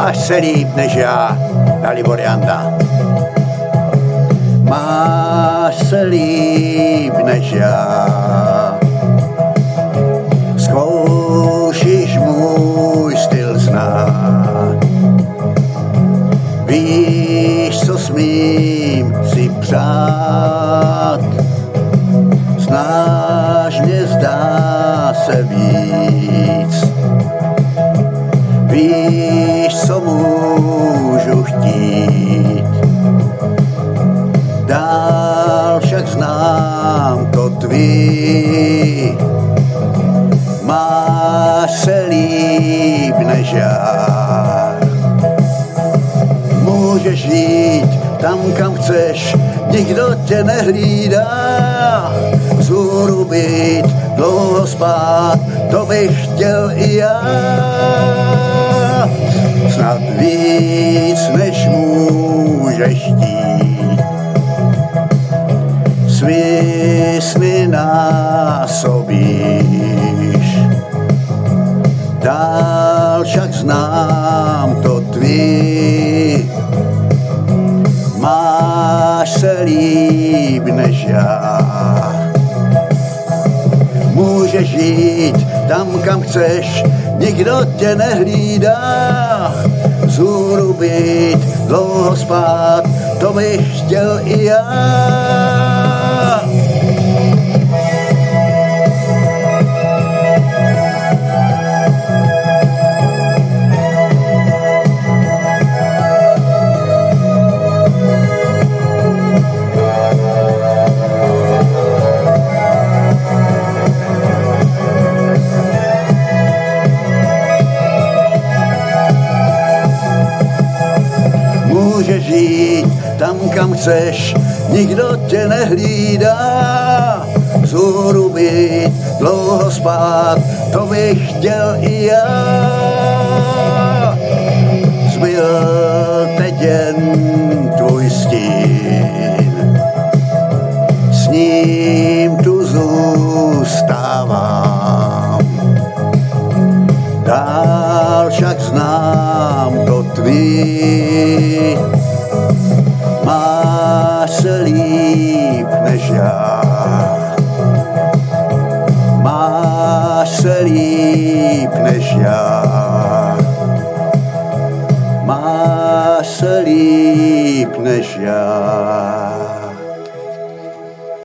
Máš se líp než já, Dalibor Janda. Máš se líp než já. Zkoušíš můj styl znát. Víš, co smím si přát. Znáš mě, zdá se víc. Víš, co můžu chtít. Dál však znám to tvý. Máš se líp než já. Můžeš jít tam, kam chceš, nikdo tě nehlídá. Vzhůru být, dlouho spát, to bych chtěl i já. Snad víc, než můžeš chtít. Svý sny násobíš. Dál však znám to tvý. Máš se líp než já. Můžeš jít tam, kam chceš, nikdo tě nehlídá. Vzhůru být, dlouho spát, to bych chtěl i já. Můžeš jít tam, kam chceš, nikdo tě nehlídá. Vzhůru být, dlouho spát, to bych chtěl i já. Zbyl teď jen tvůj stín, s ním tu zůstávám. Dál však znám to tvý. Máš se líp než já. Máš se líp